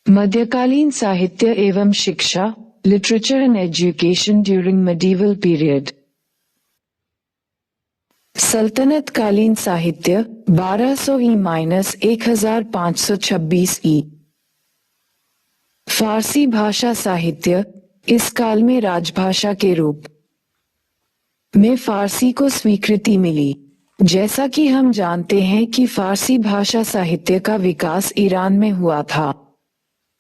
मध्यकालीन साहित्य एवं शिक्षा, literature and education during medieval period. सल्तनत कालीन साहित्य 1200 ई-1526 ई। फारसी भाषा साहित्य इस काल में राजभाषा के रूप में फारसी को स्वीकृति मिली। जैसा कि हम जानते हैं कि फारसी भाषा साहित्य का विकास ईरान में हुआ था।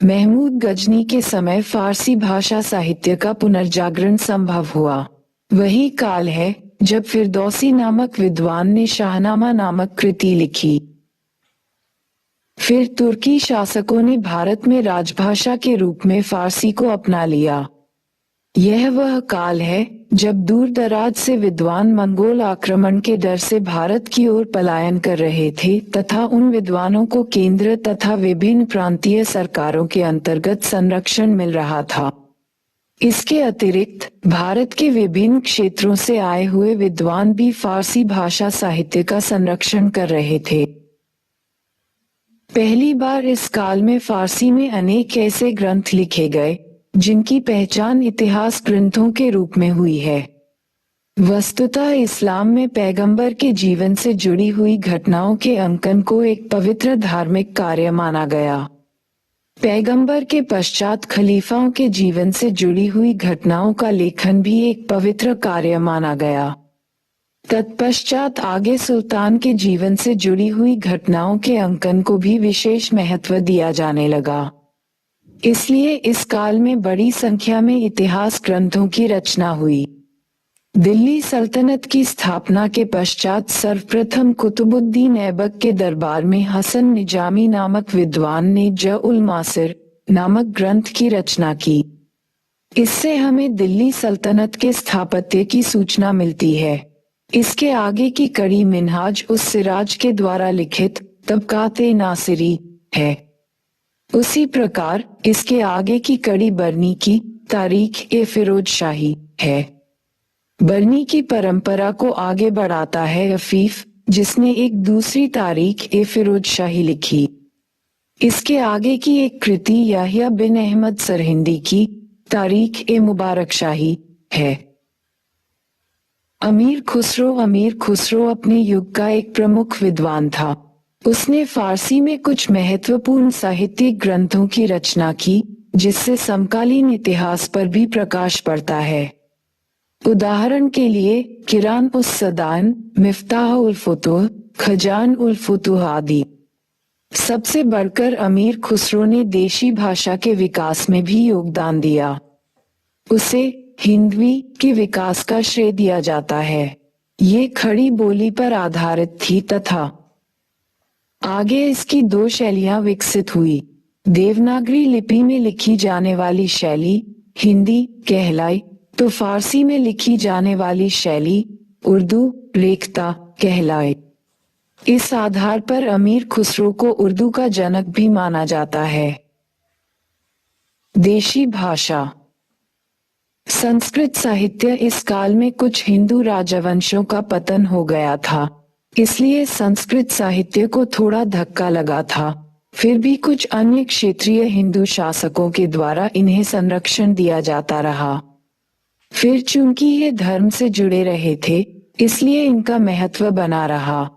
महमूद गजनी के समय फारसी भाषा साहित्य का पुनर्जागरण संभव हुआ। वही काल है जब फिरदौसी नामक विद्वान ने शाहनामा नामक कृति लिखी। फिर तुर्की शासकों ने भारत में राजभाषा के रूप में फारसी को अपना लिया। यह वह काल है जब दूर दराज से विद्वान मंगोल आक्रमण के डर से भारत की ओर पलायन कर रहे थे तथा उन विद्वानों को केंद्र तथा विभिन्न प्रांतीय सरकारों के अंतर्गत संरक्षण मिल रहा था। इसके अतिरिक्त भारत के विभिन्न क्षेत्रों से आए हुए विद्वान भी फारसी भाषा साहित्य का संरक्षण कर रहे थे। पहली बार इस काल में फारसी में अनेक ऐसे ग्रंथ लिखे गए जिनकी पहचान इतिहास ग्रंथों के रूप में हुई है। वस्तुतः इस्लाम में पैगंबर के जीवन से जुड़ी हुई घटनाओं के अंकन को एक पवित्र धार्मिक कार्य माना गया। पैगंबर के पश्चात खलीफाओं के जीवन से जुड़ी हुई घटनाओं का लेखन भी एक पवित्र कार्य माना गया। तत्पश्चात आगे सुल्तान के जीवन से जुड़ी हुई घटनाओं के अंकन को भी विशेष महत्व दिया जाने लगा। इसलिए इस काल में बड़ी संख्या में इतिहास ग्रंथों की रचना हुई। दिल्ली सल्तनत की स्थापना के पश्चात सर्वप्रथम कुतुबुद्दीन ऐबक के दरबार में हसन निजामी नामक विद्वान ने ज-उल-मासिर नामक ग्रंथ की रचना की। इससे हमें दिल्ली सल्तनत के स्थापत्य की सूचना मिलती है। इसके आगे की कड़ी मिन्हाज उस सिराज के द्वारा लिखित तबकात-ए-नासिरी है। उसी प्रकार इसके आगे की कड़ी बरनी की तारीख-ए-फिरोज शाही है। बरनी की परंपरा को आगे बढ़ाता है अफीफ, जिसने एक दूसरी तारीख-ए-फिरोज शाही लिखी। इसके आगे की एक कृति याहिया बिन अहमद सरहिंदी की तारीख-ए-मुबारक शाही है। अमीर खुसरो अपने युग का एक प्रमुख विद्वान था। उसने फारसी में कुछ महत्वपूर्ण साहित्यिक ग्रंथों की रचना की, जिससे समकालीन इतिहास पर भी प्रकाश पड़ता है। उदाहरण के लिए किरान उस सदान, मिफ्ताह उल फुतूह, खजान उल फुतूह आदि। सबसे बढ़कर अमीर खुसरो ने देशी भाषा के विकास में भी योगदान दिया। उसे हिंदवी के विकास का श्रेय दिया जाता है। ये खड़ी बोली पर आधारित थी तथा आगे इसकी दो शैलियां विकसित हुई। देवनागरी लिपि में लिखी जाने वाली शैली हिंदी कहलाई तो फारसी में लिखी जाने वाली शैली उर्दू रेखता कहलाए। इस आधार पर अमीर खुसरो को उर्दू का जनक भी माना जाता है। देशी भाषा संस्कृत साहित्य इस काल में कुछ हिंदू राजवंशों का पतन हो गया था, इसलिए संस्कृत साहित्य को थोड़ा धक्का लगा था। फिर भी कुछ अन्य क्षेत्रीय हिंदू शासकों के द्वारा इन्हें संरक्षण दिया जाता रहा। फिर चूंकि ये धर्म से जुड़े रहे थे, इसलिए इनका महत्व बना रहा।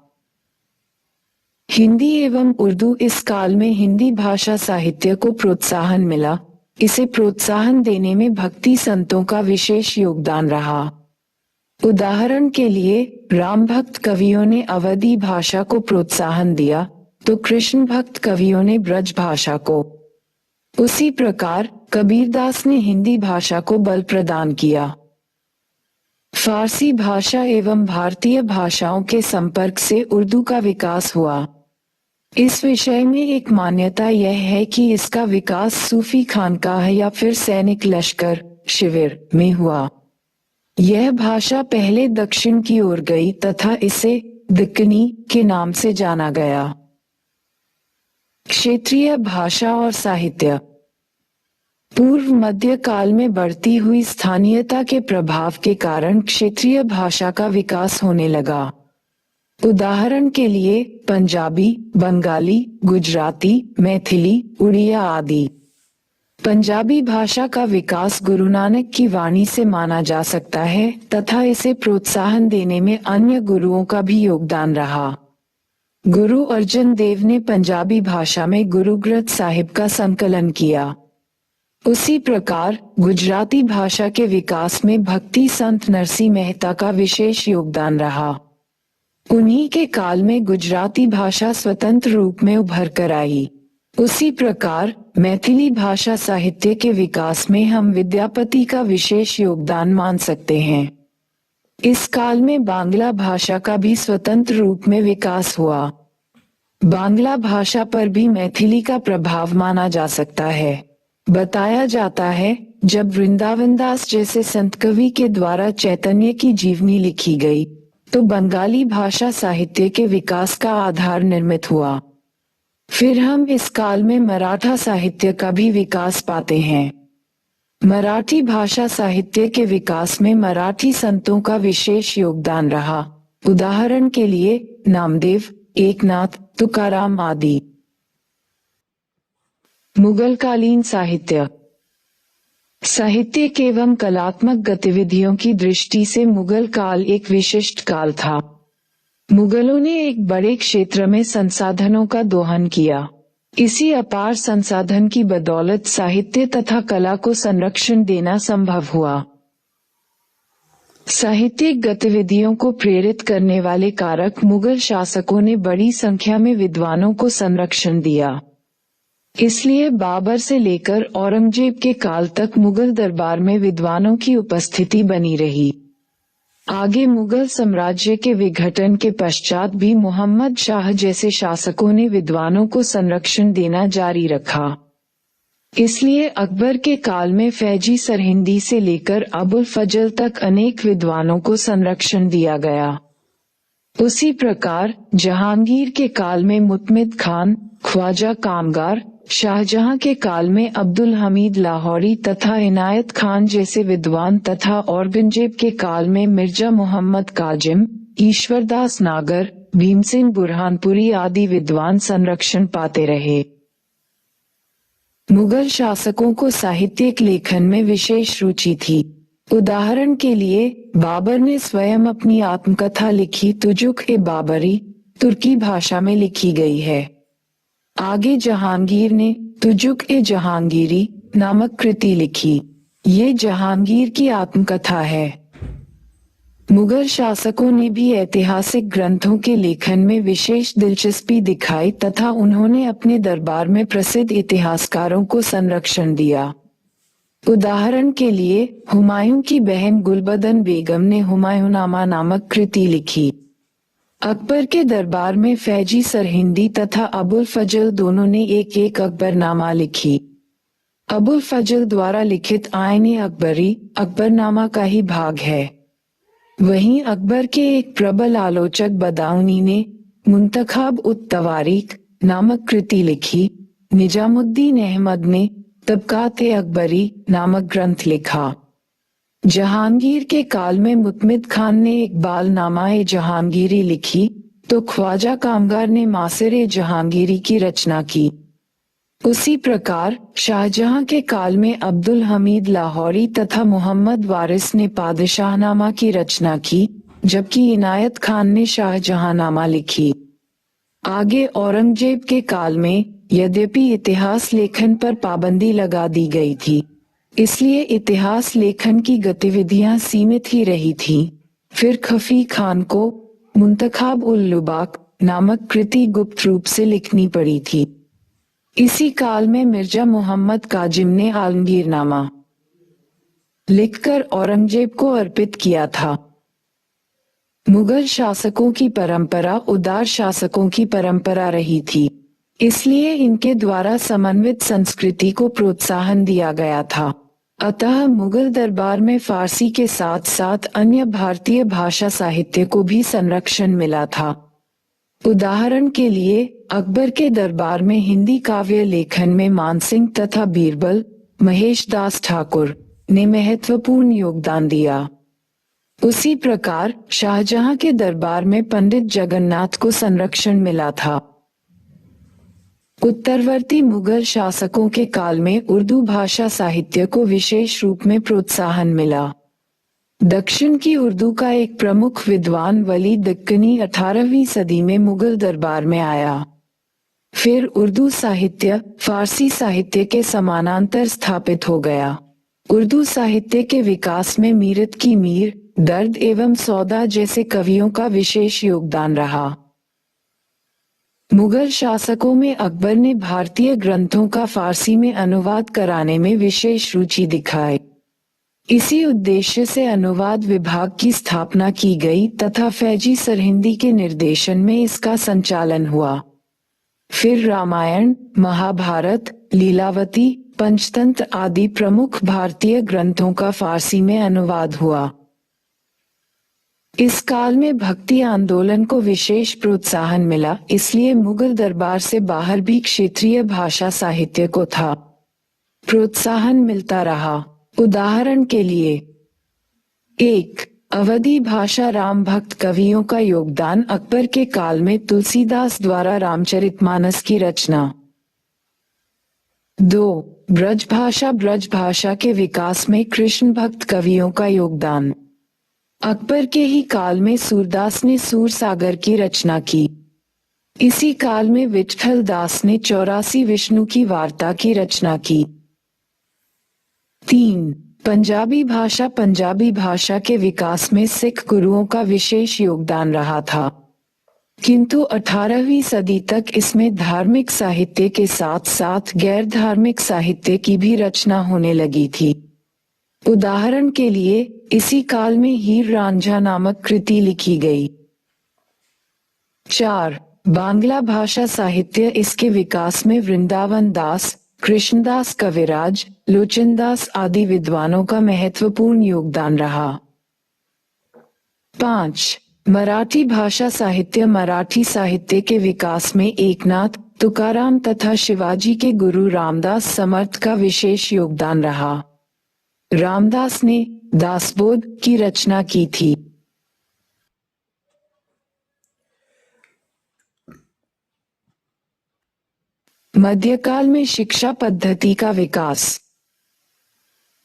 हिंदी एवं उर्दू इस काल में हिंदी भाषा साहित्य को प्रोत्साहन मिला। इसे प्रोत्साहन देने में भक्ति संतों का विशेष योगदान रहा। उदाहरण के लिए राम भक्त कवियों ने अवधी भाषा को प्रोत्साहन दिया, तो कृष्ण भक्त कवियों ने ब्रज भाषा को। उसी प्रकार कबीरदास ने हिंदी भाषा को बल प्रदान किया। फारसी भाषा एवं भारतीय भाषाओं के संपर्क से उर्दू का विकास हुआ। इस विषय में एक मान्यता यह है कि इसका विकास सूफी खानकाह या फिर सैनिक लश्कर शिविर में हुआ। यह भाषा पहले दक्षिण की ओर गई तथा इसे दक्कनी के नाम से जाना गया। क्षेत्रीय भाषा और साहित्य पूर्व मध्य काल में बढ़ती हुई स्थानीयता के प्रभाव के कारण क्षेत्रीय भाषा का विकास होने लगा। उदाहरण के लिए पंजाबी, बंगाली, गुजराती, मैथिली, उड़िया आदि। पंजाबी भाषा का विकास गुरु नानक की वाणी से माना जा सकता है तथा इसे प्रोत्साहन देने में अन्य गुरुओं का भी योगदान रहा। गुरु अर्जन देव ने पंजाबी भाषा में गुरु ग्रंथ साहिब का संकलन किया। उसी प्रकार गुजराती भाषा के विकास में भक्ति संत नरसिंह मेहता का विशेष योगदान रहा। उन्हीं के काल में गुजराती भाषा स्वतंत्र रूप में उभर कर आई। उसी प्रकार मैथिली भाषा साहित्य के विकास में हम विद्यापति का विशेष योगदान मान सकते हैं। इस काल में बांग्ला भाषा का भी स्वतंत्र रूप में विकास हुआ। बांग्ला भाषा पर भी मैथिली का प्रभाव माना जा सकता है। बताया जाता है जब वृंदावन दास जैसे संत कवि के द्वारा चैतन्य की जीवनी लिखी गई तो बंगाली भाषा साहित्य के विकास का आधार निर्मित हुआ। फिर हम इस काल में मराठा साहित्य का भी विकास पाते हैं। मराठी भाषा साहित्य के विकास में मराठी संतों का विशेष योगदान रहा। उदाहरण के लिए नामदेव, एकनाथ, तुकाराम आदि। मुगलकालीन साहित्य। साहित्यिक एवं कलात्मक गतिविधियों की दृष्टि से मुगल काल एक विशिष्ट काल था। मुगलों ने एक बड़े क्षेत्र में संसाधनों का दोहन किया। इसी अपार संसाधन की बदौलत साहित्य तथा कला को संरक्षण देना संभव हुआ। साहित्यिक गतिविधियों को प्रेरित करने वाले कारक मुगल शासकों ने बड़ी संख्या में विद्वानों को संरक्षण दिया। इसलिए बाबर से लेकर औरंगजेब के काल तक मुगल दरबार में विद्वानों की उपस्थिति बनी रही। आगे मुगल साम्राज्य के विघटन के पश्चात भी मोहम्मद शाह जैसे शासकों ने विद्वानों को संरक्षण देना जारी रखा। इसलिए अकबर के काल में फैजी सरहिंदी से लेकर अबुल फजल तक अनेक विद्वानों को संरक्षण दिया गया। उसी प्रकार जहांगीर के काल में मुतमिद खान, ख्वाजा कामगार, शाहजहां के काल में अब्दुल हमीद लाहौरी तथा इनायत खान जैसे विद्वान तथा औरंगजेब के काल में मिर्जा मोहम्मद काजिम, ईश्वरदास नागर, भीमसेन बुरहानपुरी आदि विद्वान संरक्षण पाते रहे। मुगल शासकों को साहित्यिक लेखन में विशेष रुचि थी। उदाहरण के लिए बाबर ने स्वयं अपनी आत्मकथा लिखी तुजुक-ए-बाबरी तुर्की भाषा में लिखी गई है। आगे जहांगीर ने तुजुक-ए-जहांगीरी नामक कृति लिखी। ये जहांगीर की आत्मकथा है। मुगल शासकों ने भी ऐतिहासिक ग्रंथों के लेखन में विशेष दिलचस्पी दिखाई तथा उन्होंने अपने दरबार में प्रसिद्ध इतिहासकारों को संरक्षण दिया। उदाहरण के लिए हुमायूं की बहन गुलबदन बेगम ने हुमायूंनामा नामक कृति लिखी। अकबर के दरबार में फैजी सरहिंदी तथा अबुल फजल दोनों ने एक एक अकबरनामा लिखी। अबुल फजल द्वारा लिखित आईने अकबरी अकबरनामा का ही भाग है। वहीं अकबर के एक प्रबल आलोचक बदाऊनी ने मुंतखाब उत तवारीख नामक कृति लिखी। निजामुद्दीन अहमद ने तबकात-ए-अकबरी नामक ग्रंथ लिखा। जहांगीर के काल में मुतमिद खान ने इकबाल-नामा-ए-जहांगीरी लिखी तो ख्वाजा कामगार ने मासिर-ए-जहांगीरी की रचना की। उसी प्रकार शाहजहां के काल में अब्दुल हमीद लाहौरी तथा मोहम्मद वारिस ने पादशाहनामा की रचना की, जबकि इनायत खान ने शाहजहांनामा लिखी। आगे औरंगजेब के काल में यद्यपि इतिहास लेखन पर पाबंदी लगा दी गई थी, इसलिए इतिहास लेखन की गतिविधियां सीमित ही रही थीं। फिर खफी खान को मुंतखाब-उल-लुबाक नामक कृति गुप्त रूप से लिखनी पड़ी थी। इसी काल में मिर्जा मोहम्मद काजिम ने आलमगीरनामा लिखकर औरंगजेब को अर्पित किया था। मुगल शासकों की परंपरा उदार शासकों की परंपरा रही थी, इसलिए इनके द्वारा समन्वित संस्कृति को प्रोत्साहन दिया गया था। अतः मुगल दरबार में फारसी के साथ साथ अन्य भारतीय भाषा साहित्य को भी संरक्षण मिला था। उदाहरण के लिए अकबर के दरबार में हिंदी काव्य लेखन में मानसिंह तथा बीरबल, महेश दास ठाकुर ने महत्वपूर्ण योगदान दिया। उसी प्रकार शाहजहां के दरबार में पंडित जगन्नाथ को संरक्षण मिला था। उत्तरवर्ती मुगल शासकों के काल में उर्दू भाषा साहित्य को विशेष रूप में प्रोत्साहन मिला। दक्षिण की उर्दू का एक प्रमुख विद्वान वली दक्कनी 18वीं सदी में मुगल दरबार में आया। फिर उर्दू साहित्य फारसी साहित्य के समानांतर स्थापित हो गया। उर्दू साहित्य के विकास में मीरत की मीर, दर्द एवं सौदा जैसे कवियों का विशेष योगदान रहा। मुगल शासकों में अकबर ने भारतीय ग्रंथों का फारसी में अनुवाद कराने में विशेष रुचि दिखाई। इसी उद्देश्य से अनुवाद विभाग की स्थापना की गई तथा फैजी सरहिंदी के निर्देशन में इसका संचालन हुआ। फिर रामायण, महाभारत, लीलावती, पंचतंत्र आदि प्रमुख भारतीय ग्रंथों का फारसी में अनुवाद हुआ। इस काल में भक्ति आंदोलन को विशेष प्रोत्साहन मिला, इसलिए मुगल दरबार से बाहर भी क्षेत्रीय भाषा साहित्य को था प्रोत्साहन मिलता रहा। उदाहरण के लिए 1. अवधी भाषा राम भक्त कवियों का योगदान अकबर के काल में तुलसीदास द्वारा रामचरितमानस की रचना। 2. ब्रज भाषा के विकास में कृष्ण भक्त कवियों का योगदान। अकबर के ही काल में सूरदास ने सूरसागर की रचना की। इसी काल में विठल दास ने 84 विष्णु की वार्ता की रचना की। 3. पंजाबी भाषा के विकास में सिख गुरुओं का विशेष योगदान रहा था, किंतु 18वीं सदी तक इसमें धार्मिक साहित्य के साथ साथ गैर धार्मिक साहित्य की भी रचना होने लगी थी। उदाहरण के लिए इसी काल में हीर रांझा नामक कृति लिखी गई। 4. बांग्ला भाषा साहित्य, इसके विकास में वृंदावन दास, कृष्णदास कविराज, लोचनदास आदि विद्वानों का महत्वपूर्ण योगदान रहा। 5. मराठी भाषा साहित्य के विकास में एकनाथ, तुकाराम तथा शिवाजी के गुरु रामदास समर्थ का विशेष योगदान रहा। रामदास ने दासबोध की रचना की थी। मध्यकाल में शिक्षा पद्धति का विकास।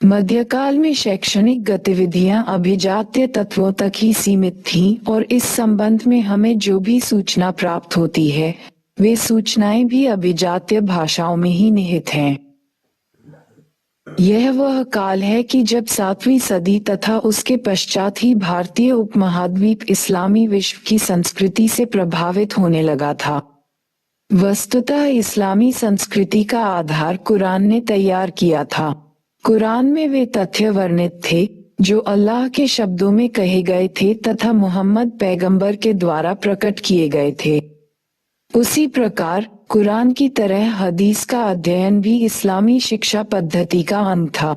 मध्यकाल में शैक्षणिक गतिविधियां अभिजात्य तत्वों तक ही सीमित थीं और इस संबंध में हमें जो भी सूचना प्राप्त होती है वे सूचनाएं भी अभिजात्य भाषाओं में ही निहित हैं। यह वह काल है कि जब 7वीं सदी तथा उसके पश्चात ही भारतीय उपमहाद्वीप इस्लामी विश्व की संस्कृति से प्रभावित होने लगा था। वस्तुतः इस्लामी संस्कृति का आधार कुरान ने तैयार किया था। कुरान में वे तथ्य वर्णित थे जो अल्लाह के शब्दों में कहे गए थे तथा मोहम्मद पैगंबर के द्वारा प्रकट किए गए थे। उसी प्रकार कुरान की तरह हदीस का अध्ययन भी इस्लामी शिक्षा पद्धति का अंग था।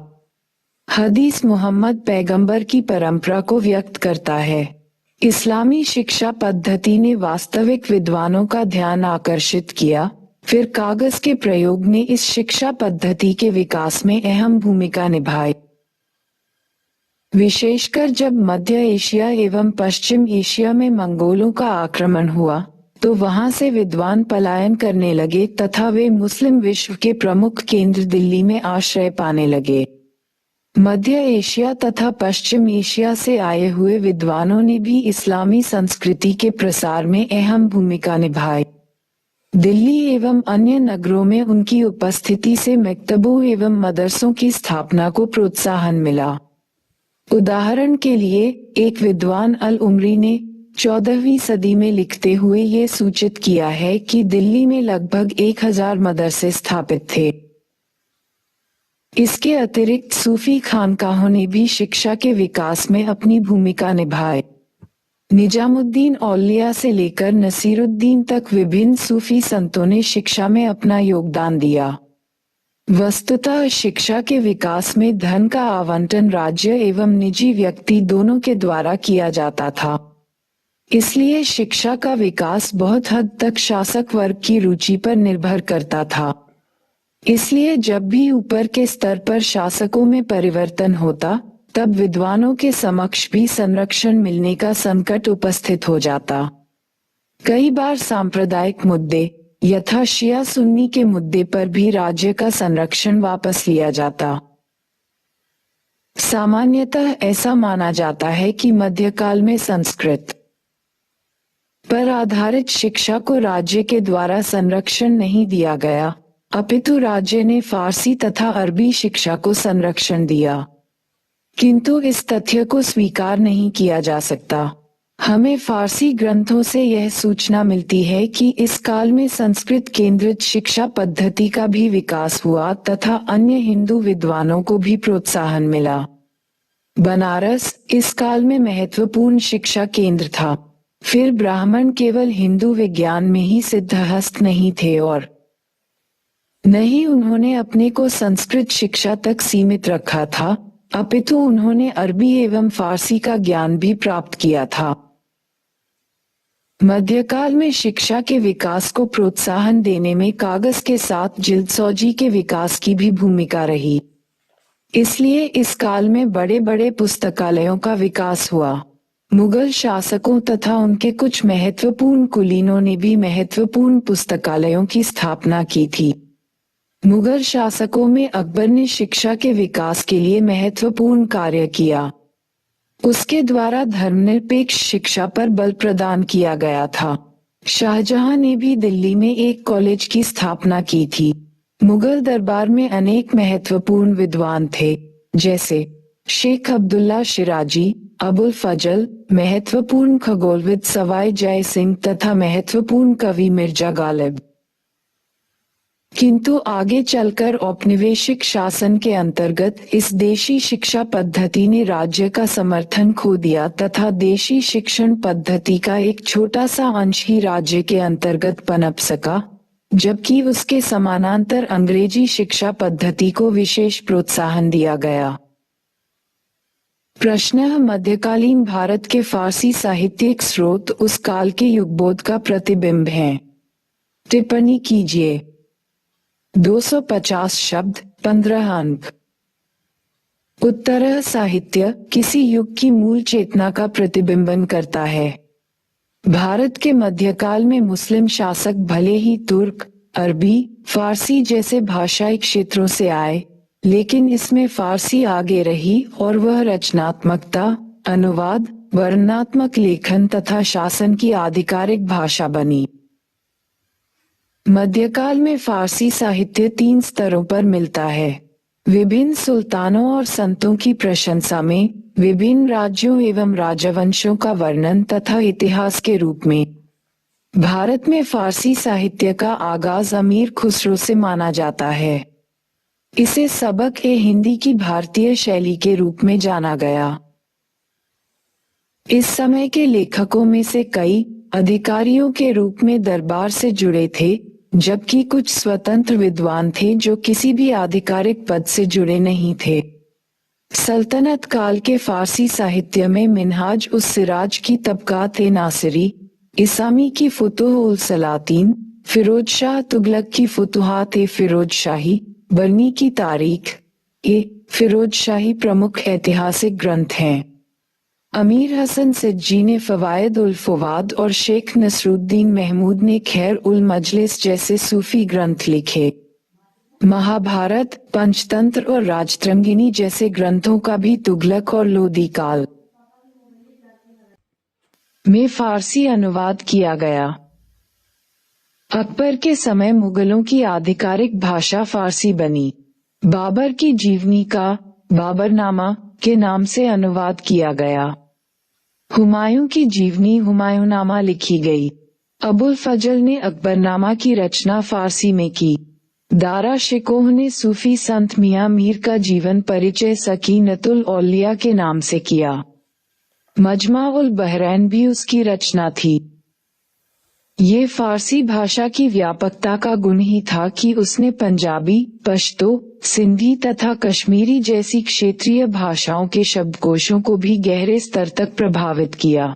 हदीस मोहम्मद पैगंबर की परंपरा को व्यक्त करता है। इस्लामी शिक्षा पद्धति ने वास्तविक विद्वानों का ध्यान आकर्षित किया, फिर कागज के प्रयोग ने इस शिक्षा पद्धति के विकास में अहम भूमिका निभाई। विशेषकर जब मध्य एशिया एवं पश्चिम एशिया में मंगोलों का आक्रमण हुआ तो वहां से विद्वान पलायन करने लगे तथा वे मुस्लिम विश्व के प्रमुख केंद्र दिल्ली में आश्रय पाने लगे। मध्य एशिया तथा पश्चिम एशिया से आए हुए विद्वानों ने भी इस्लामी संस्कृति के प्रसार में अहम भूमिका निभाई। दिल्ली एवं अन्य नगरों में उनकी उपस्थिति से मकतबों एवं मदरसों की स्थापना को प्रोत्साहन मिला। उदाहरण के लिए एक विद्वान अल उमरी ने 14वीं सदी में लिखते हुए ये सूचित किया है कि दिल्ली में लगभग 1000 मदरसे स्थापित थे। इसके अतिरिक्त सूफी खानकाहों ने भी शिक्षा के विकास में अपनी भूमिका निभाई। निजामुद्दीन औलिया से लेकर नसीरुद्दीन तक विभिन्न सूफी संतों ने शिक्षा में अपना योगदान दिया। वस्तुतः शिक्षा के विकास में धन का आवंटन राज्य एवं निजी व्यक्ति दोनों के द्वारा किया जाता था। इसलिए शिक्षा का विकास बहुत हद तक शासक वर्ग की रुचि पर निर्भर करता था। इसलिए जब भी ऊपर के स्तर पर शासकों में परिवर्तन होता तब विद्वानों के समक्ष भी संरक्षण मिलने का संकट उपस्थित हो जाता। कई बार सांप्रदायिक मुद्दे यथा शिया सुन्नी के मुद्दे पर भी राज्य का संरक्षण वापस लिया जाता। सामान्यतः ऐसा माना जाता है कि मध्यकाल में संस्कृत पर आधारित शिक्षा को राज्य के द्वारा संरक्षण नहीं दिया गया, अपितु राज्य ने फारसी तथा अरबी शिक्षा को संरक्षण दिया। किंतु इस तथ्य को स्वीकार नहीं किया जा सकता। हमें फारसी ग्रंथों से यह सूचना मिलती है कि इस काल में संस्कृत केंद्रित शिक्षा पद्धति का भी विकास हुआ तथा अन्य हिंदू विद्वानों को भी प्रोत्साहन मिला। बनारस इस काल में महत्वपूर्ण शिक्षा केंद्र था। फिर ब्राह्मण केवल हिंदू विज्ञान में ही सिद्धहस्त नहीं थे और न ही उन्होंने अपने को संस्कृत शिक्षा तक सीमित रखा था, अपितु उन्होंने अरबी एवं फारसी का ज्ञान भी प्राप्त किया था। मध्यकाल में शिक्षा के विकास को प्रोत्साहन देने में कागज के साथ जिल्दसौजी के विकास की भी भूमिका रही। इसलिए इस काल में बड़े बड़े पुस्तकालयों का विकास हुआ। मुगल शासकों तथा उनके कुछ महत्वपूर्ण कुलीनों ने भी महत्वपूर्ण पुस्तकालयों की स्थापना की थी। मुगल शासकों में अकबर ने शिक्षा के विकास के लिए महत्वपूर्ण कार्य किया। उसके द्वारा धर्मनिरपेक्ष शिक्षा पर बल प्रदान किया गया था। शाहजहां ने भी दिल्ली में एक कॉलेज की स्थापना की थी। मुगल दरबार में अनेक महत्वपूर्ण विद्वान थे, जैसे शेख अब्दुल्ला शिराजी, अबुल फजल, महत्वपूर्ण खगोलविद सवाई जय सिंह तथा महत्वपूर्ण कवि मिर्जा गालिब। किंतु आगे चलकर औपनिवेशिक शासन के अंतर्गत इस देशी शिक्षा पद्धति ने राज्य का समर्थन खो दिया तथा देशी शिक्षण पद्धति का एक छोटा सा अंश ही राज्य के अंतर्गत पनप सका, जबकि उसके समानांतर अंग्रेजी शिक्षा पद्धति को विशेष प्रोत्साहन दिया गया। प्रश्न: मध्यकालीन भारत के फारसी साहित्यिक स्रोत उस काल के युगबोध का प्रतिबिंब हैं। टिप्पणी कीजिए। 250 शब्द, 15 अंक। उत्तर: साहित्य किसी युग की मूल चेतना का प्रतिबिंबन करता है। भारत के मध्यकाल में मुस्लिम शासक भले ही तुर्क, अरबी, फारसी जैसे भाषाई क्षेत्रों से आए, लेकिन इसमें फारसी आगे रही और वह रचनात्मकता, अनुवाद, वर्णनात्मक लेखन तथा शासन की आधिकारिक भाषा बनी। मध्यकाल में फारसी साहित्य 3 स्तरों पर मिलता है: विभिन्न सुल्तानों और संतों की प्रशंसा में, विभिन्न राज्यों एवं राजवंशों का वर्णन तथा इतिहास के रूप में। भारत में फारसी साहित्य का आगाज अमीर खुसरो से माना जाता है। इसे सबक-ए-हिंदी की भारतीय शैली के रूप में जाना गया। इस समय के लेखकों में से कई अधिकारियों के रूप में दरबार से जुड़े थे, जबकि कुछ स्वतंत्र विद्वान थे जो किसी भी आधिकारिक पद से जुड़े नहीं थे। सल्तनत काल के फारसी साहित्य में मिन्हाज उस सिराज की तबकात-ए-नासिरी, इसामी की फुतूह-उल-सलातीन, फिरोज शाह तुगलक की फुतूहात-ए-फिरोज शाही, बरनी की तारीख-ए-फिरोज शाही प्रमुख ऐतिहासिक ग्रंथ हैं। अमीर हसन सिद्जी ने फवायद उल फवाद और शेख नसरुद्दीन महमूद ने खैर उल मजलिस जैसे सूफी ग्रंथ लिखे। महाभारत, पंचतंत्र और राजतरंगिणी जैसे ग्रंथों का भी तुगलक और लोदी काल में फारसी अनुवाद किया गया। अकबर के समय मुगलों की आधिकारिक भाषा फारसी बनी। बाबर की जीवनी का बाबरनामा के नाम से अनुवाद किया गया। हुमायूं की जीवनी हुमायूंनामा लिखी गई। अबुल फजल ने अकबरनामा की रचना फारसी में की। दारा शिकोह ने सूफी संत मियां मीर का जीवन परिचय सकीनतुल औलिया के नाम से किया। मजमा उल बहरैन भी उसकी रचना थी। ये फारसी भाषा की व्यापकता का गुण ही था कि उसने पंजाबी, पश्तो, सिंधी तथा कश्मीरी जैसी क्षेत्रीय भाषाओं के शब्दकोशों को भी गहरे स्तर तक प्रभावित किया।